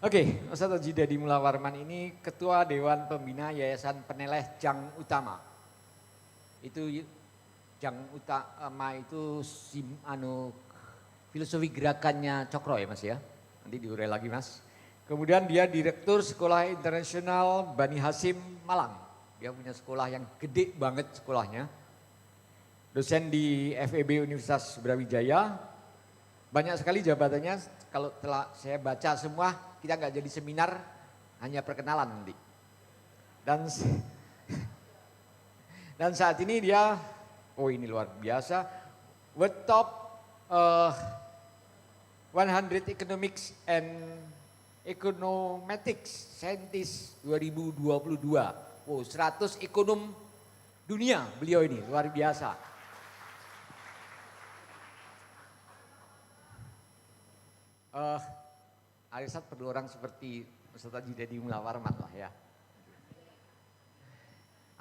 Oke, Ustaz Haji Dadi Mullah Warman ini Ketua Dewan Pembina Yayasan Peneleh Jang Utama. Itu Jang Utama itu filosofi gerakannya Cokro ya Mas ya. Nanti diurai lagi Mas. Kemudian dia Direktur Sekolah Internasional Bani Hasim Malang. Dia punya sekolah yang gede banget sekolahnya. Dosen di FEB Universitas Brawijaya. Banyak sekali jabatannya, kalau telah saya baca semua, kita nggak jadi seminar, hanya perkenalan nanti. Dan saat ini dia, oh ini luar biasa, World Top 100 Economics and Econometrics Scientist 2022. Oh 100 ekonom dunia beliau ini, luar biasa. Arisat perlu orang seperti Ustaz Haji Dadi Mullah Warman lah ya.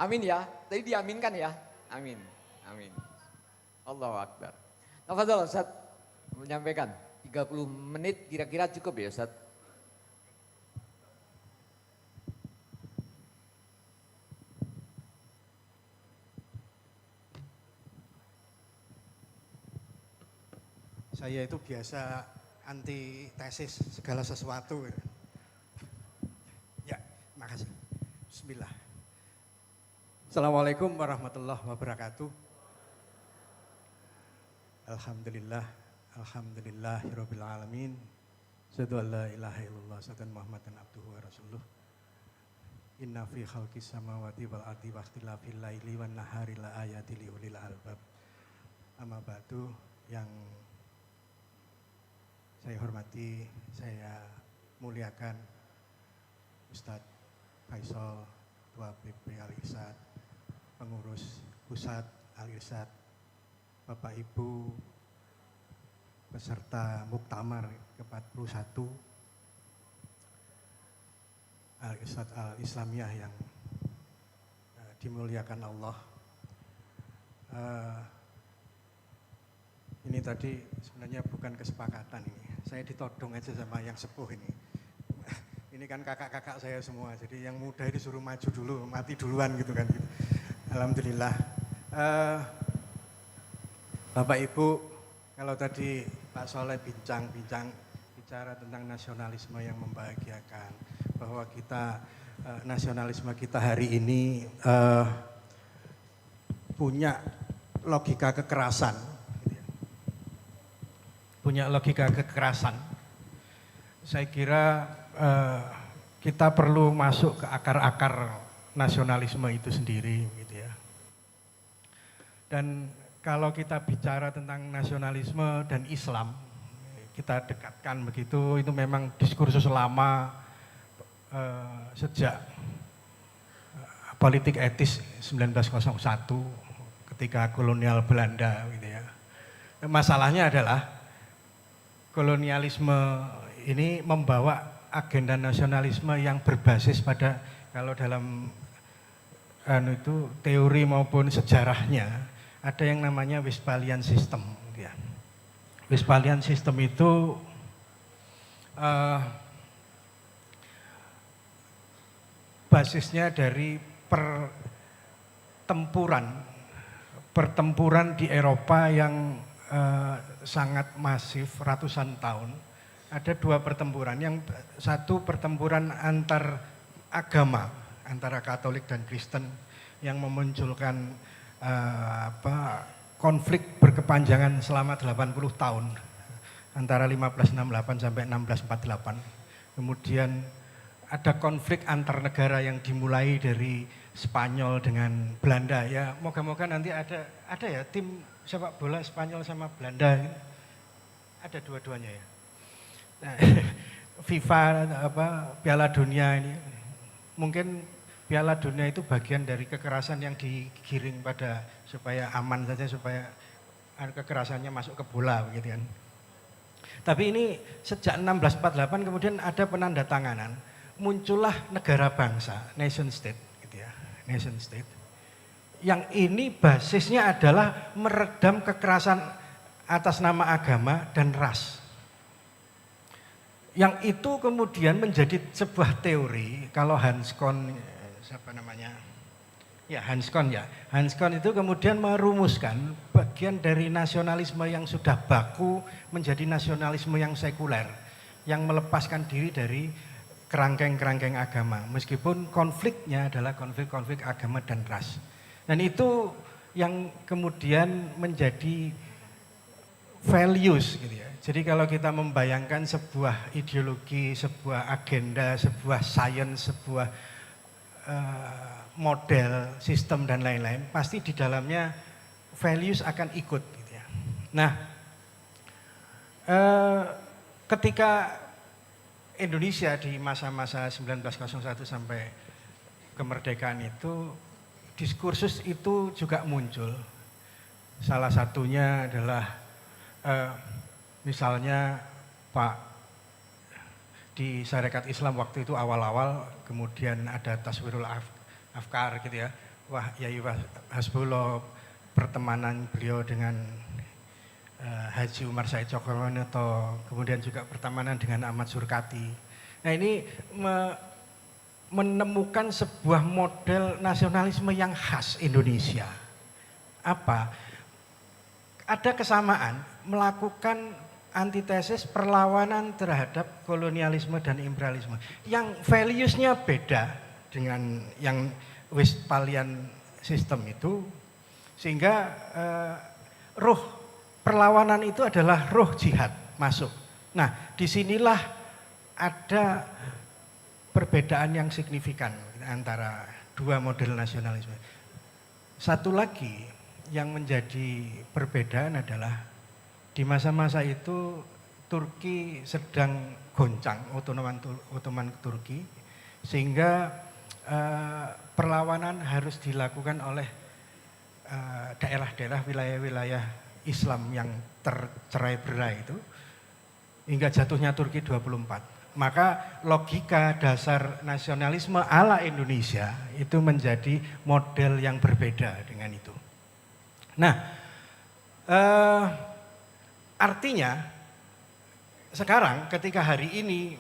Amin ya, tadi diaminkan ya. Amin, amin. Allahu Akbar. Tafadhol Ustaz menyampaikan 30 menit kira-kira cukup ya Ustaz. Saya itu biasa anti tesis segala sesuatu. Ya, makasih. Bismillah. Assalamualaikum warahmatullahi wabarakatuh. Alhamdulillah, alhamdulillahirabbil alamin. Asyhadu an la ilaha illallah wa Muhammadan abduhu wa rasuluh. Inna fi khalqis samawati wal ardi wa ikhtilafil laili wan nahari la ayatil li ulil albab. Amma ba'du, yang saya hormati, saya muliakan Ustadz Faisal, Ketua PP Al-Irsyad, pengurus pusat Al-Irsyad, Bapak Ibu, peserta Muktamar ke-41, Al-Irsyad Al-Islamiyah yang dimuliakan Allah. Ini tadi sebenarnya bukan kesepakatan ini. Saya ditodong aja sama yang sepuh ini. Ini kan kakak-kakak saya semua, jadi yang muda disuruh maju dulu, mati duluan gitu kan. Alhamdulillah. Bapak Ibu, kalau tadi Pak Soleh bicara tentang nasionalisme yang membahagiakan, bahwa kita nasionalisme kita hari ini punya logika kekerasan. Saya kira kita perlu masuk ke akar-akar nasionalisme itu sendiri gitu ya. Dan kalau kita bicara tentang nasionalisme dan Islam, kita dekatkan begitu, itu memang diskursus lama sejak politik etis 1901 ketika kolonial Belanda gitu ya. Masalahnya adalah kolonialisme ini membawa agenda nasionalisme yang berbasis pada, kalau dalam itu teori maupun sejarahnya ada yang namanya Westphalian System. Ya. Westphalian System itu basisnya dari pertempuran di Eropa yang sangat masif ratusan tahun. Ada dua pertempuran, yang satu pertempuran antar agama antara Katolik dan Kristen yang memunculkan konflik berkepanjangan selama 80 tahun antara 1568 sampai 1648. Kemudian ada konflik antar negara yang dimulai dari Spanyol dengan Belanda ya. Moga-moga nanti ada ya tim sepak bola Spanyol sama Belanda, ada dua-duanya ya. Nah, FIFA Piala Dunia ini, mungkin Piala Dunia itu bagian dari kekerasan yang digiring pada supaya aman saja, supaya kekerasannya masuk ke bola begitu kan. Tapi ini sejak 1648 kemudian ada penandatanganan, muncullah negara bangsa, nation state gitu ya, nation state. Yang ini basisnya adalah meredam kekerasan atas nama agama dan ras. yang itu kemudian menjadi sebuah teori. Kalau Hans Kohn, siapa namanya? Ya Hans Kohn ya. Hans Kohn itu kemudian merumuskan bagian dari nasionalisme yang sudah baku menjadi nasionalisme yang sekuler, yang melepaskan diri dari kerangkeng-kerangkeng agama, meskipun konfliknya adalah konflik-konflik agama dan ras. Dan itu yang kemudian menjadi values gitu ya. Jadi kalau kita membayangkan sebuah ideologi, sebuah agenda, sebuah sains, sebuah model, sistem dan lain-lain, pasti di dalamnya values akan ikut gitu ya. Nah, ketika Indonesia di masa-masa 1901 sampai kemerdekaan itu, diskursus itu juga muncul. Salah satunya adalah misalnya Pak di Sarekat Islam waktu itu awal-awal, kemudian ada Taswirul Afkar gitu ya. Wah, Yai Hasbullah, pertemanan beliau dengan Haji Umar Said Cokroaminoto, kemudian juga pertemanan dengan Ahmad Surkati. Nah ini menemukan sebuah model nasionalisme yang khas Indonesia. Apa? Ada kesamaan melakukan antitesis perlawanan terhadap kolonialisme dan imperialisme. Yang values-nya beda dengan yang Westphalian system itu, sehingga ruh perlawanan itu adalah ruh jihad masuk. Nah, disinilah ada perbedaan yang signifikan antara dua model nasionalisme. Satu lagi yang menjadi perbedaan adalah di masa-masa itu Turki sedang goncang, Ottoman Turki, sehingga perlawanan harus dilakukan oleh daerah-daerah, wilayah-wilayah Islam yang tercerai-berai itu, hingga jatuhnya Turki 24. Maka logika dasar nasionalisme ala Indonesia itu menjadi model yang berbeda dengan itu. Nah, artinya sekarang ketika hari ini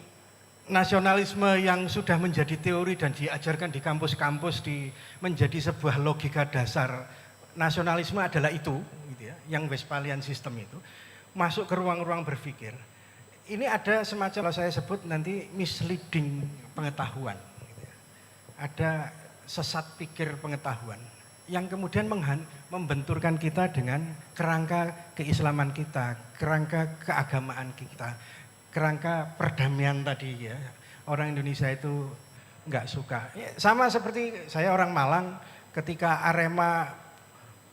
nasionalisme yang sudah menjadi teori dan diajarkan di kampus-kampus menjadi sebuah logika dasar nasionalisme adalah itu, gitu ya, yang Westphalian system itu masuk ke ruang-ruang berpikir. Ini ada semacam, kalau saya sebut nanti misleading pengetahuan, gitu ya. Ada sesat pikir pengetahuan yang kemudian membenturkan kita dengan kerangka keislaman kita, kerangka keagamaan kita, kerangka perdamaian tadi ya. Orang Indonesia itu nggak suka. Ya, sama seperti saya orang Malang, ketika Arema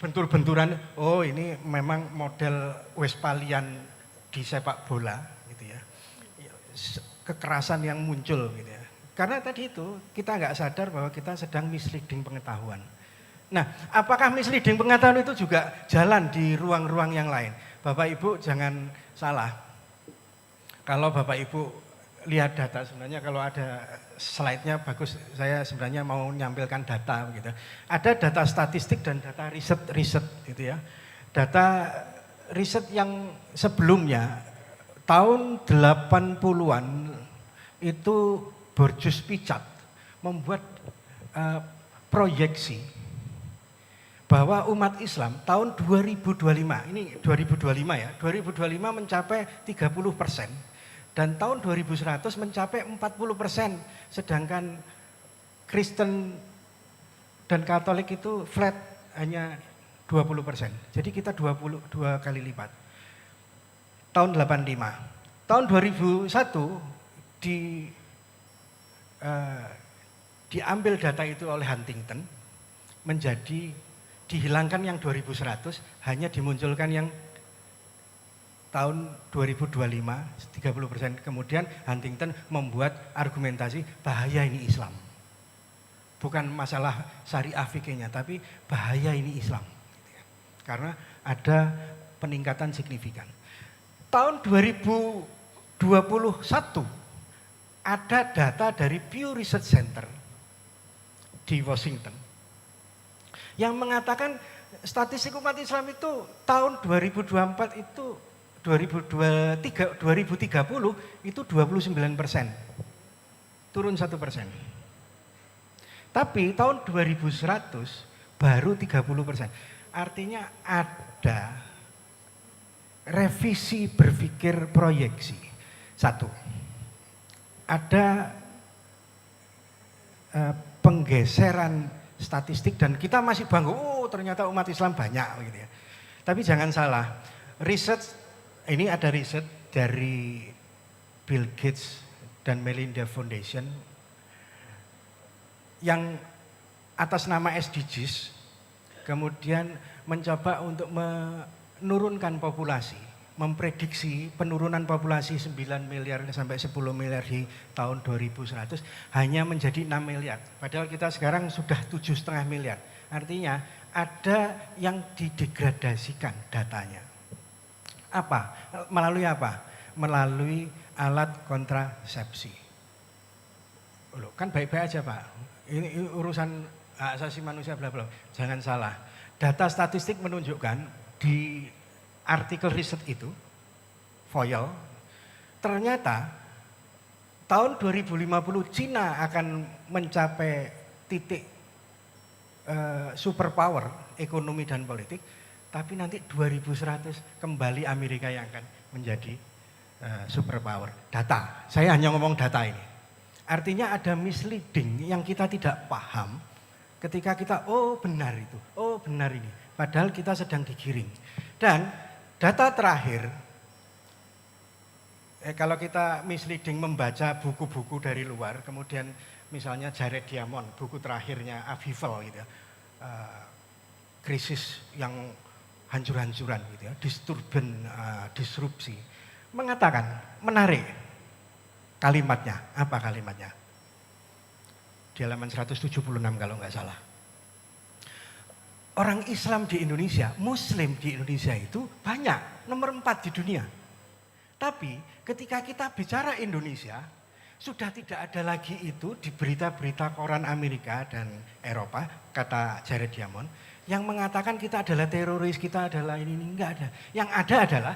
bentur-benturan, oh ini memang model Westphalian di sepak bola gitu ya. Kekerasan yang muncul gitu ya. Karena tadi itu kita nggak sadar bahwa kita sedang misleading pengetahuan. Nah, apakah misleading pengetahuan itu juga jalan di ruang-ruang yang lain? Bapak Ibu jangan salah. Kalau Bapak Ibu lihat data, sebenarnya kalau ada slide-nya bagus, saya sebenarnya mau nyampilkan data gitu. Ada data statistik dan data riset gitu ya. Data riset yang sebelumnya tahun 80-an itu Borjus Picat membuat proyeksi bahwa umat Islam tahun 2025, ini 2025 ya, 2025 mencapai 30%. Dan tahun 2100 mencapai 40%, sedangkan Kristen dan Katolik itu flat hanya 20%. Jadi kita 22 kali lipat. Tahun 85. Tahun 2001 diambil data itu oleh Huntington, menjadi dihilangkan yang 2100, hanya dimunculkan yang tahun 2025, 30%. Kemudian Huntington membuat argumentasi bahaya ini Islam. Bukan masalah syariah fikihnya, tapi bahaya ini Islam. Karena ada peningkatan signifikan. Tahun 2021 ada data dari Pew Research Center di Washington yang mengatakan statistik umat Islam itu tahun 2024 itu 2030 itu 29%, turun 1%. Tapi tahun 2100 baru 30%. Artinya ada revisi berpikir proyeksi. Satu, ada penggeseran statistik dan kita masih bangga, oh ternyata umat Islam banyak gitu ya. Tapi jangan salah, riset ini ada riset dari Bill Gates dan Melinda Foundation yang atas nama SDGs kemudian mencoba untuk menurunkan populasi, memprediksi penurunan populasi 9 miliar sampai 10 miliar di tahun 2100 hanya menjadi 6 miliar. Padahal kita sekarang sudah 7,5 miliar. Artinya ada yang didegradasikan datanya. Apa? Melalui apa? Melalui alat kontrasepsi. Loh, kan baik-baik aja Pak. Ini urusan hak asasi manusia bla bla. Jangan salah. Data statistik menunjukkan di artikel riset itu, Foil, ternyata tahun 2050 Cina akan mencapai titik superpower ekonomi dan politik, tapi nanti 2100 kembali Amerika yang akan menjadi superpower. Data, saya hanya ngomong data ini. Artinya ada misleading yang kita tidak paham ketika kita, oh benar itu, oh benar ini. Padahal kita sedang digiring. Dan data terakhir, kalau kita misleading membaca buku-buku dari luar, kemudian misalnya Jared Diamond, buku terakhirnya Avival gitu ya, krisis yang hancur-hancuran gitu ya, disrupsi, mengatakan, menarik kalimatnya, apa kalimatnya? Di halaman 176 kalau nggak salah. Orang Islam di Indonesia, Muslim di Indonesia itu banyak, nomor 4 di dunia. Tapi ketika kita bicara Indonesia, sudah tidak ada lagi itu di berita-berita koran Amerika dan Eropa, kata Jared Diamond, yang mengatakan kita adalah teroris, kita adalah ini, enggak ada. Yang ada adalah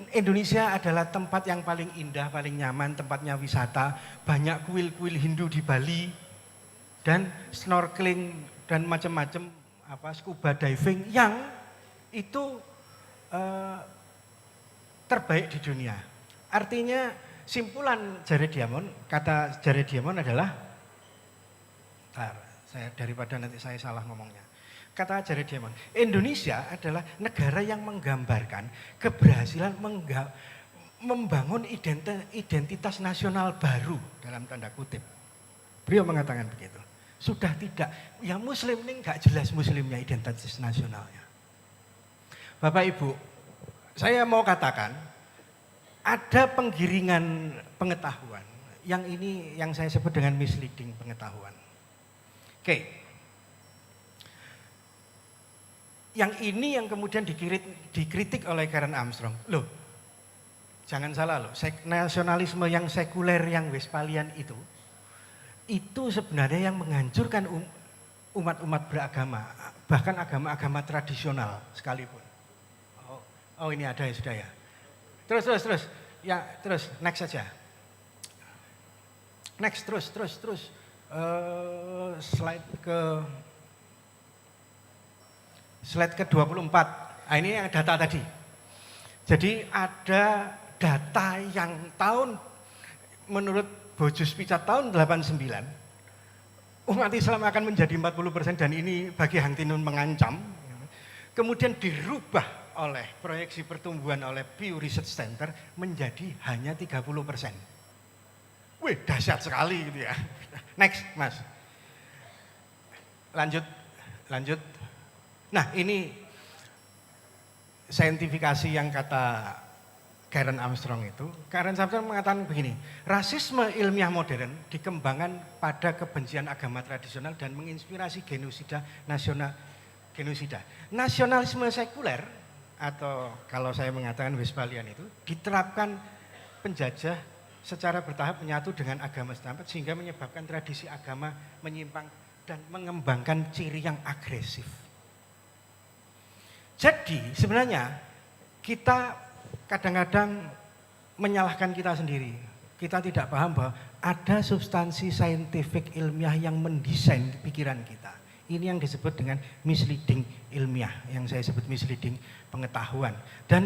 Indonesia adalah tempat yang paling indah, paling nyaman, tempatnya wisata, banyak kuil-kuil Hindu di Bali, dan snorkeling dan macam-macam scuba diving yang itu terbaik di dunia. Artinya simpulan Jared Diamond, kata Jared Diamond adalah, daripada nanti saya salah ngomongnya. Kata Jared Diamond, Indonesia adalah negara yang menggambarkan keberhasilan membangun identitas nasional baru dalam tanda kutip. Beliau mengatakan begitu. Sudah tidak, ya Muslim ini nggak jelas Muslimnya identitas nasionalnya. Bapak Ibu, saya mau katakan ada penggiringan pengetahuan yang ini yang saya sebut dengan misleading pengetahuan. Oke. Yang ini yang kemudian dikritik oleh Karen Armstrong. Loh, jangan salah loh, nasionalisme yang sekuler, yang Westphalian itu sebenarnya yang menghancurkan umat-umat beragama, bahkan agama-agama tradisional sekalipun. Oh ini ada ya, sudah ya. Terus. Ya, terus, next saja. Next, terus. Slide ke-24, nah, ini yang data tadi. Jadi ada data yang menurut Bojus Picat tahun 89, umat Islam akan menjadi 40% dan ini bagi Hang Tinun mengancam. Kemudian dirubah oleh proyeksi pertumbuhan oleh Pew Research Center menjadi hanya 30%. Wih, dahsyat sekali gitu ya. Next, Mas. Lanjut. Nah ini saintifikasi yang kata Karen Armstrong itu. Karen Armstrong mengatakan begini, rasisme ilmiah modern dikembangkan pada kebencian agama tradisional dan menginspirasi genosida nasional. Nasionalisme sekuler atau kalau saya mengatakan Westphalian itu diterapkan penjajah secara bertahap menyatu dengan agama setempat sehingga menyebabkan tradisi agama menyimpang dan mengembangkan ciri yang agresif. Jadi sebenarnya kita kadang-kadang menyalahkan kita sendiri. Kita tidak paham bahwa ada substansi saintifik ilmiah yang mendesain pikiran kita. Ini yang disebut dengan misleading ilmiah, yang saya sebut misleading pengetahuan. Dan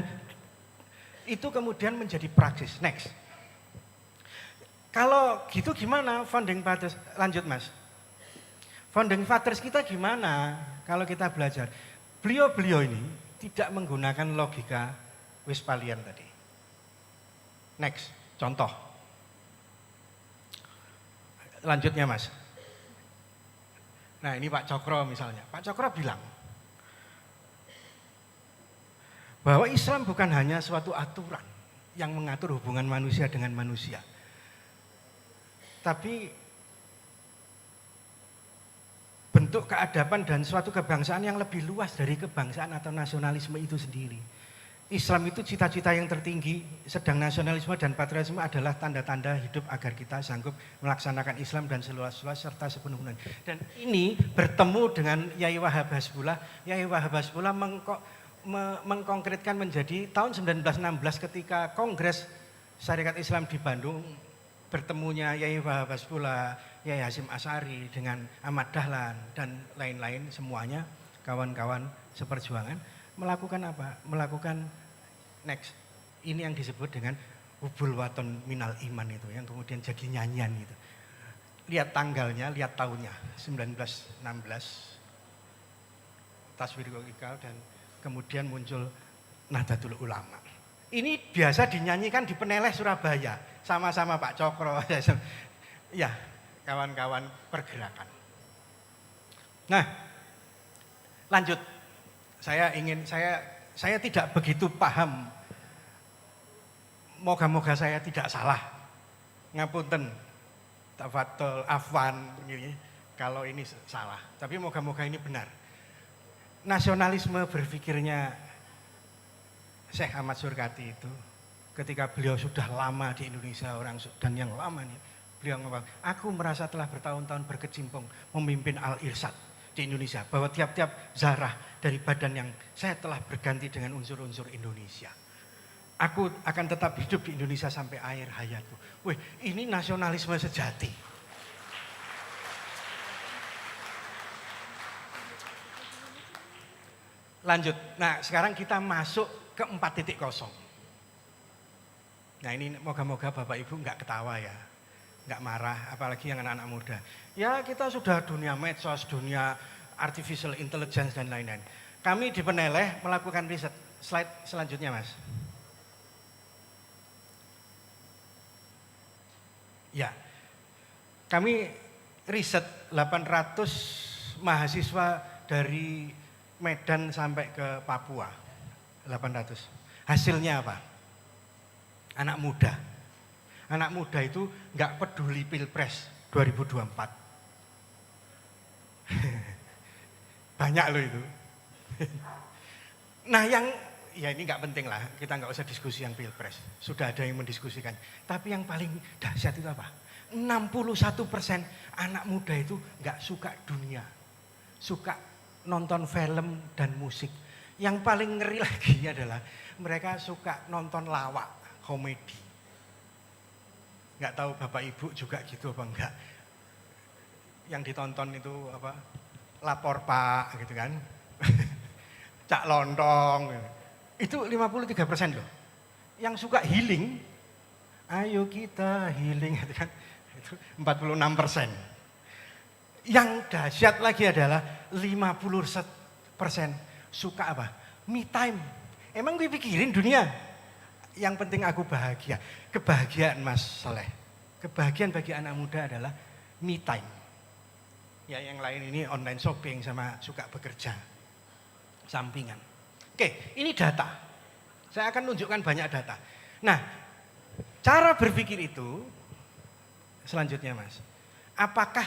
itu kemudian menjadi praksis. Next. Kalau gitu gimana founding fathers? Lanjut Mas. Founding fathers kita gimana kalau kita belajar? Beliau-beliau ini tidak menggunakan logika Westphalian tadi. Next, contoh. Lanjutnya Mas. Nah ini Pak Cokro misalnya. Pak Cokro bilang bahwa Islam bukan hanya suatu aturan yang mengatur hubungan manusia dengan manusia. Tapi bentuk keadaban dan suatu kebangsaan yang lebih luas dari kebangsaan atau nasionalisme itu sendiri. Islam itu cita-cita yang tertinggi, sedang nasionalisme dan patriotisme adalah tanda-tanda hidup agar kita sanggup melaksanakan Islam dan seluas-luas serta sepenuhnya. Dan ini bertemu dengan Yai Wahab Hasbullah. Yai Wahab Hasbullah mengkonkretkan menjadi tahun 1916 ketika Kongres Syarikat Islam di Bandung, bertemunya Yai Wahab Hasbullah, Yai Hasyim Asy'ari dengan Ahmad Dahlan dan lain-lain semuanya kawan-kawan seperjuangan melakukan apa? Melakukan next. Ini yang disebut dengan hubul waton minal iman itu yang kemudian jadi nyanyian gitu. Lihat tanggalnya, lihat tahunnya 1916 Taswir Ikal dan kemudian muncul Nahdlatul Ulama. Ini biasa dinyanyikan di Peneleh Surabaya sama-sama Pak Cokro. Ya, kawan-kawan pergerakan. Nah, lanjut. Saya tidak begitu paham. Moga-moga saya tidak salah. Ngapunten, tafadhol, afwan, ini kalau ini salah. Tapi moga-moga ini benar. Nasionalisme berpikirnya Syekh Ahmad Surkati itu, ketika beliau sudah lama di Indonesia, orang Sudan yang lama nih, beliau ngomong, aku merasa telah bertahun-tahun berkecimpung memimpin Al-Irsyad di Indonesia, bahwa tiap-tiap zarah dari badan yang saya telah berganti dengan unsur-unsur Indonesia. Aku akan tetap hidup di Indonesia sampai akhir hayatku. Wih, ini nasionalisme sejati. Lanjut. Nah, sekarang kita masuk ke 4.0. Nah, ini moga-moga Bapak Ibu enggak ketawa ya. Enggak marah, apalagi yang anak-anak muda. Ya, kita sudah dunia medsos, dunia artificial intelligence dan lain-lain. Kami di Peneleh melakukan riset. Slide selanjutnya, Mas. Ya, kami riset 800 mahasiswa dari Medan sampai ke Papua. 800. Hasilnya apa? Anak muda. Anak muda itu nggak peduli Pilpres 2024. Banyak loh itu. Nah yang, ya ini nggak penting lah, kita nggak usah diskusi yang Pilpres. Sudah ada yang mendiskusikan. Tapi yang paling dahsyat itu apa? 61% anak muda itu nggak suka dunia. Suka nonton film dan musik. Yang paling ngeri lagi adalah mereka suka nonton lawak, komedi. Nggak tahu Bapak Ibu juga gitu apa enggak. Yang ditonton itu apa? Lapor Pak gitu kan. Cak Lontong. Itu 53% loh. Yang suka healing, ayo kita healing gitu kan. Itu 46%. Yang dahsyat lagi adalah 50% suka apa? Me time. Emang gue pikirin dunia. Yang penting aku bahagia. Kebahagiaan Mas Saleh. Kebahagiaan bagi anak muda adalah me time. Ya yang lain ini online shopping sama suka bekerja. Sampingan. Oke, ini data. Saya akan tunjukkan banyak data. Nah, cara berpikir itu selanjutnya Mas. Apakah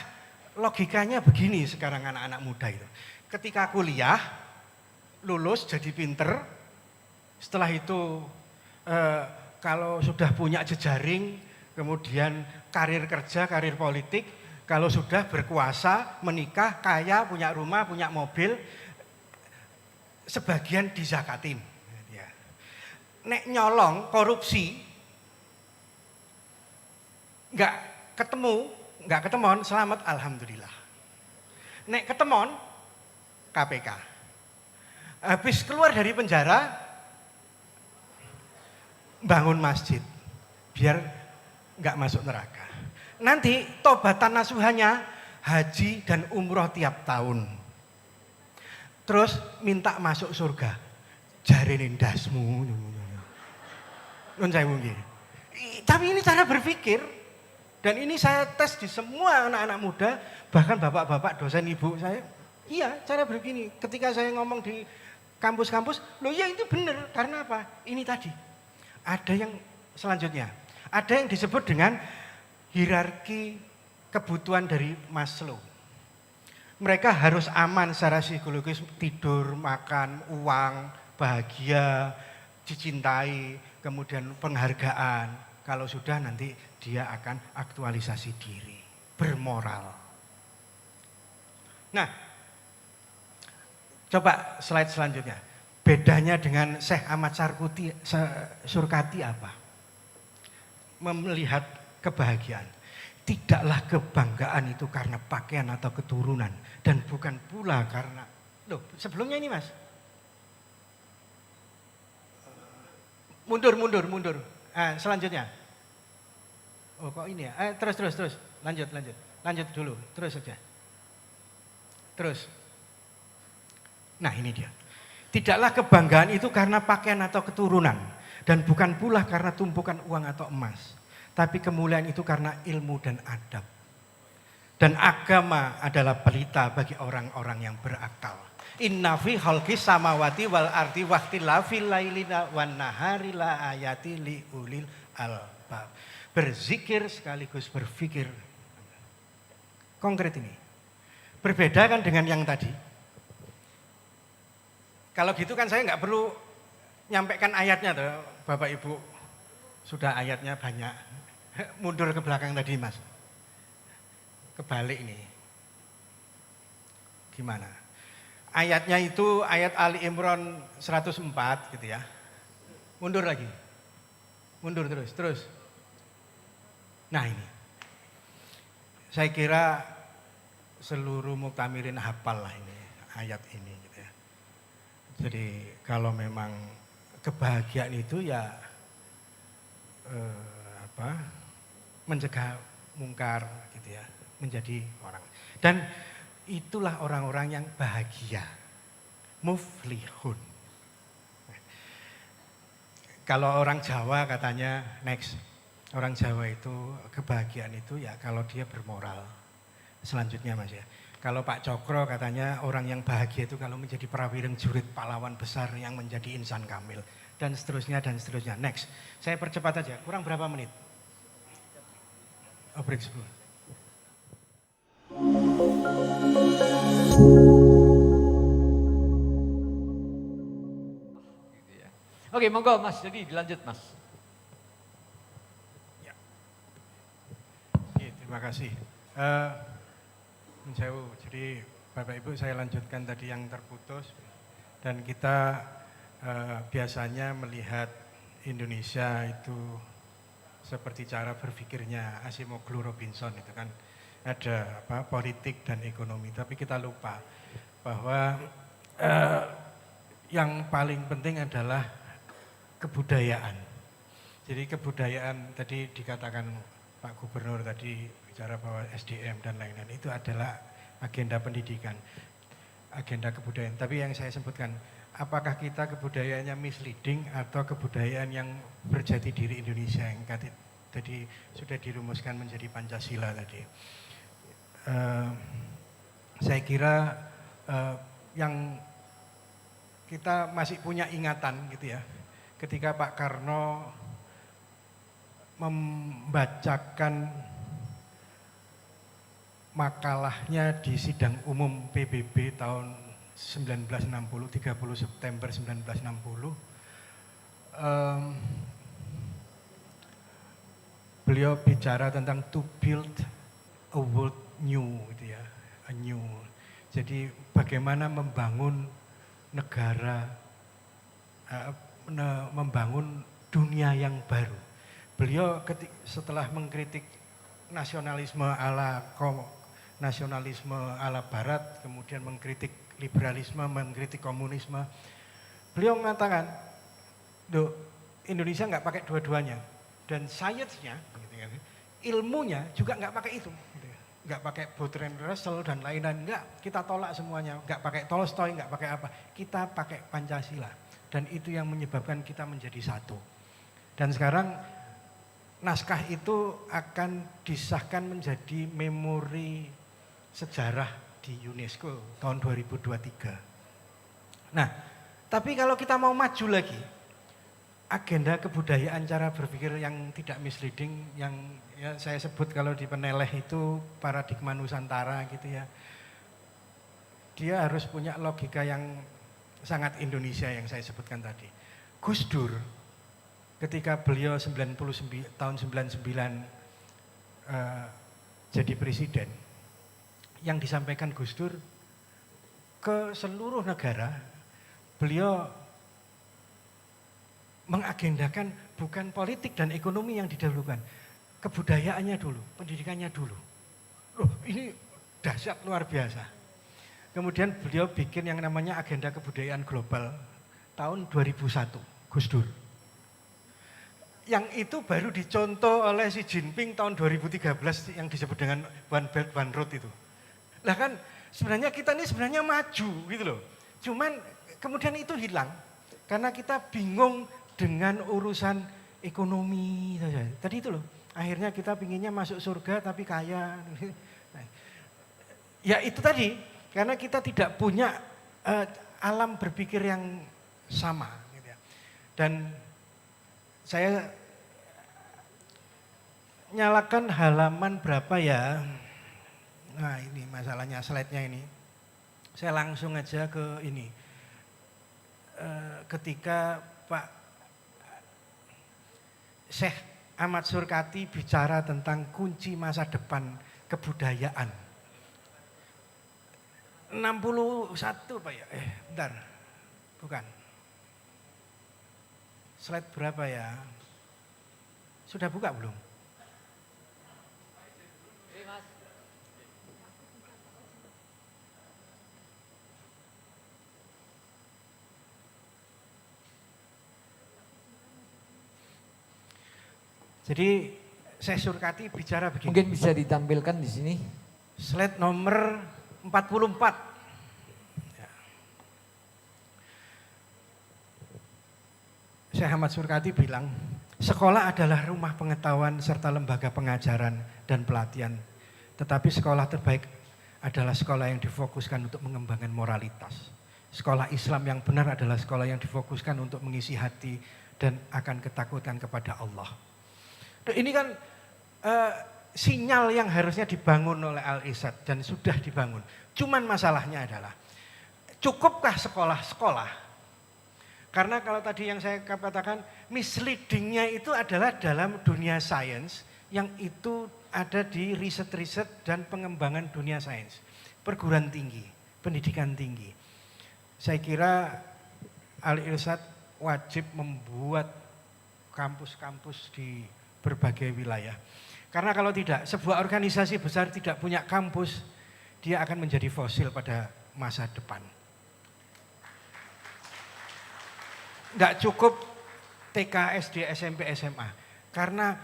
logikanya begini sekarang anak-anak muda itu? Ketika kuliah, lulus jadi pinter, setelah itu kalau sudah punya jejaring, kemudian karir kerja, karir politik, kalau sudah berkuasa, menikah, kaya, punya rumah, punya mobil, sebagian dizakatin. nek nyolong korupsi nggak ketemon selamat alhamdulillah. Nek ketemon KPK. Habis keluar dari penjara bangun masjid biar nggak masuk neraka. Nanti tobatan nasuhannya haji dan umroh tiap tahun. Terus minta masuk surga. Jarene ndasmu. Nun sewu nggih. Tapi ini cara berpikir. Dan ini saya tes di semua anak-anak muda, bahkan bapak-bapak dosen ibu saya. Iya, cara begini. Ketika saya ngomong di kampus-kampus, loh ya itu benar. Karena apa? Ini tadi. Ada yang selanjutnya. Ada yang disebut dengan hierarki kebutuhan dari Maslow. Mereka harus aman secara psikologis, tidur, makan, uang, bahagia, dicintai, kemudian penghargaan. Kalau sudah nanti dia akan aktualisasi diri, bermoral. Nah, coba slide selanjutnya. Bedanya dengan Syekh Ahmad Surkati apa? Melihat kebahagiaan. Tidaklah kebanggaan itu karena pakaian atau keturunan. Dan bukan pula karena, loh sebelumnya ini mas. Mundur. Selanjutnya. Oh kok ini ya? Terus. Lanjut dulu. Terus saja. Terus. Nah ini dia. Tidaklah kebanggaan itu karena pakaian atau keturunan. Dan bukan pula karena tumpukan uang atau emas. Tapi kemuliaan itu karena ilmu dan adab. Dan agama adalah pelita bagi orang-orang yang berakal. Inna fi khalqis samawati wal ardi waqtilafil laili wan nahari la ayati li ulil albab. Berzikir sekaligus berpikir. Konkret ini. Berbeda kan dengan yang tadi. Kalau gitu kan saya nggak perlu nyampaikan ayatnya tuh, Bapak Ibu. Sudah ayatnya banyak. Mundur ke belakang tadi Mas. Kebalik nih. Gimana? Ayatnya itu ayat Ali Imran 104 gitu ya. Mundur lagi. Mundur terus. Nah ini. Saya kira seluruh muktamirin hafal lah ini ayat ini gitu ya. Jadi kalau memang kebahagiaan itu ya mencegah mungkar gitu ya, menjadi orang. Dan itulah orang-orang yang bahagia, muflihun. Kalau orang Jawa katanya next, orang Jawa itu kebahagiaan itu ya kalau dia bermoral. Selanjutnya Mas ya. Kalau Pak Cokro katanya orang yang bahagia itu kalau menjadi prawireng jurit pahlawan besar yang menjadi insan kamil. Dan seterusnya. Next, saya percepat aja, kurang berapa menit? Oh break 10. Oke, monggo Mas, jadi dilanjut Mas. Ya. Oke, terima kasih. Jadi Bapak Ibu saya lanjutkan tadi yang terputus. Dan kita biasanya melihat Indonesia itu seperti cara berpikirnya Acemoglu Robinson itu kan. Ada politik dan ekonomi, tapi kita lupa bahwa yang paling penting adalah kebudayaan. Jadi kebudayaan tadi dikatakan Pak Gubernur tadi bicara bahwa SDM dan lain-lain itu adalah agenda pendidikan, agenda kebudayaan. Tapi yang saya sebutkan, apakah kita kebudayaannya misleading atau kebudayaan yang berjati diri Indonesia yang tadi sudah dirumuskan menjadi Pancasila tadi. Saya kira yang kita masih punya ingatan gitu ya, ketika Pak Karno membacakan makalahnya di sidang umum PBB tahun 1960, 30 September 1960, beliau bicara tentang to build a world new gitu ya, a new. Jadi bagaimana membangun negara, membangun dunia yang baru. Beliau setelah mengkritik nasionalisme ala barat, kemudian mengkritik liberalisme, mengkritik komunisme, beliau mengatakan, Indonesia nggak pakai dua-duanya, dan sainsnya, ilmunya juga nggak pakai itu, nggak pakai Bertrand Russell dan lain-lain, nggak, kita tolak semuanya, nggak pakai Tolstoy, nggak pakai apa, kita pakai Pancasila, dan itu yang menyebabkan kita menjadi satu. Dan sekarang naskah itu akan disahkan menjadi memori sejarah di UNESCO tahun 2023. Nah, tapi kalau kita mau maju lagi, agenda kebudayaan cara berpikir yang tidak misleading, yang ya saya sebut kalau di Peneleh itu paradigma Nusantara gitu ya. Dia harus punya logika yang sangat Indonesia yang saya sebutkan tadi. Gus Dur ketika beliau tahun 99 jadi presiden, yang disampaikan Gus Dur ke seluruh negara, beliau mengagendakan bukan politik dan ekonomi yang didahulukan, kebudayaannya dulu, pendidikannya dulu. Loh, ini dahsyat luar biasa. Kemudian beliau bikin yang namanya agenda kebudayaan global tahun 2001, Gus Dur. Yang itu baru dicontoh oleh Xi Jinping tahun 2013 yang disebut dengan One Belt One Road itu. Lah kan sebenarnya kita ini sebenarnya maju gitu loh. Cuman kemudian itu hilang karena kita bingung dengan urusan ekonomi saja. Tadi itu loh, akhirnya kita pinginnya masuk surga tapi kaya. Ya itu tadi, karena kita tidak punya alam berpikir yang sama. Gitu ya. Dan saya nyalakan halaman berapa ya? Nah ini masalahnya, slide-nya ini. Saya langsung aja ke ini. Ketika Pak Syekh Ahmad Surkati bicara tentang kunci masa depan kebudayaan. 61 Pak ya? Bentar. Bukan. Slide berapa ya? Sudah buka belum? Jadi saya Surkati bicara begini. Mungkin bisa ditampilkan di sini. Slide nomor 44. Syekh Ahmad Surkati bilang, sekolah adalah rumah pengetahuan serta lembaga pengajaran dan pelatihan. Tetapi sekolah terbaik adalah sekolah yang difokuskan untuk mengembangkan moralitas. Sekolah Islam yang benar adalah sekolah yang difokuskan untuk mengisi hati dan akan ketakutan kepada Allah. Ini kan sinyal yang harusnya dibangun oleh Al-Irsyad dan sudah dibangun. Cuman masalahnya adalah, cukupkah sekolah-sekolah? Karena kalau tadi yang saya katakan, misleadingnya itu adalah dalam dunia sains, yang itu ada di riset-riset dan pengembangan dunia sains. Perguruan tinggi, pendidikan tinggi. Saya kira Al-Irsyad wajib membuat kampus-kampus di berbagai wilayah. Karena kalau tidak, sebuah organisasi besar tidak punya kampus, dia akan menjadi fosil pada masa depan. Enggak cukup TK, SD, SMP, SMA. Karena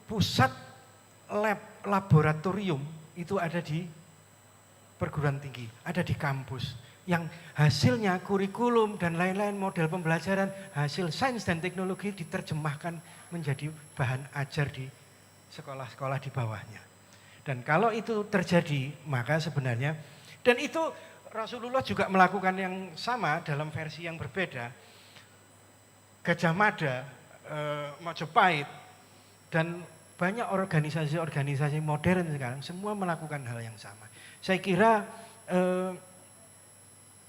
pusat laboratorium itu ada di perguruan tinggi, ada di kampus. Yang hasilnya kurikulum dan lain-lain model pembelajaran, hasil sains dan teknologi diterjemahkan menjadi bahan ajar di sekolah-sekolah di bawahnya. Dan kalau itu terjadi, maka sebenarnya, dan itu Rasulullah juga melakukan yang sama dalam versi yang berbeda. Gajah Mada, Majapahit, dan banyak organisasi-organisasi modern sekarang semua melakukan hal yang sama. Saya kira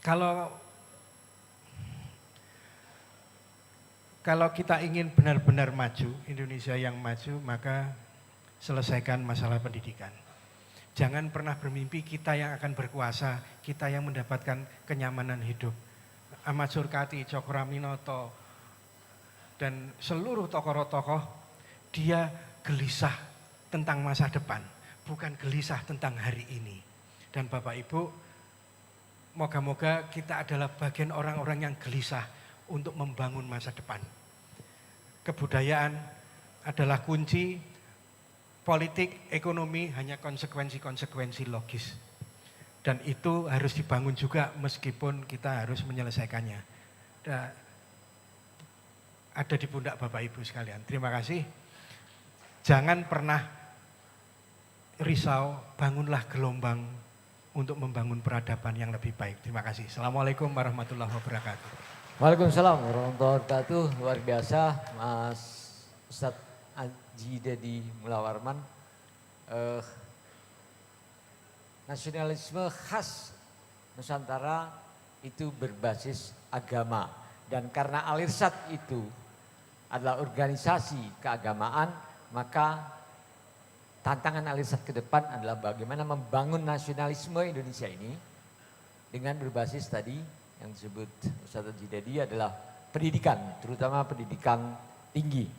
kalau kita ingin benar-benar maju, Indonesia yang maju, maka selesaikan masalah pendidikan. Jangan pernah bermimpi kita yang akan berkuasa, kita yang mendapatkan kenyamanan hidup. Ahmad Surkati, Cokroaminoto, dan seluruh tokoh-tokoh, dia gelisah tentang masa depan, bukan gelisah tentang hari ini. Dan Bapak Ibu, moga-moga kita adalah bagian orang-orang yang gelisah untuk membangun masa depan. Kebudayaan adalah kunci, politik, ekonomi hanya konsekuensi-konsekuensi logis. Dan itu harus dibangun juga meskipun kita harus menyelesaikannya. Ada di pundak Bapak Ibu sekalian. Terima kasih. Jangan pernah risau, bangunlah gelombang untuk membangun peradaban yang lebih baik. Terima kasih. Assalamualaikum warahmatullahi wabarakatuh. Waalaikumsalam warahmatullahi wabarakatuh. Luar biasa Mas Ustadz Haji Dedi Mulawarman. Nasionalisme khas Nusantara itu berbasis agama. Dan karena Alirsat itu adalah organisasi keagamaan, maka tantangan Alirsat ke depan adalah bagaimana membangun nasionalisme Indonesia ini dengan berbasis tadi yang disebut Ustadz Haji Dedi adalah pendidikan, terutama pendidikan tinggi.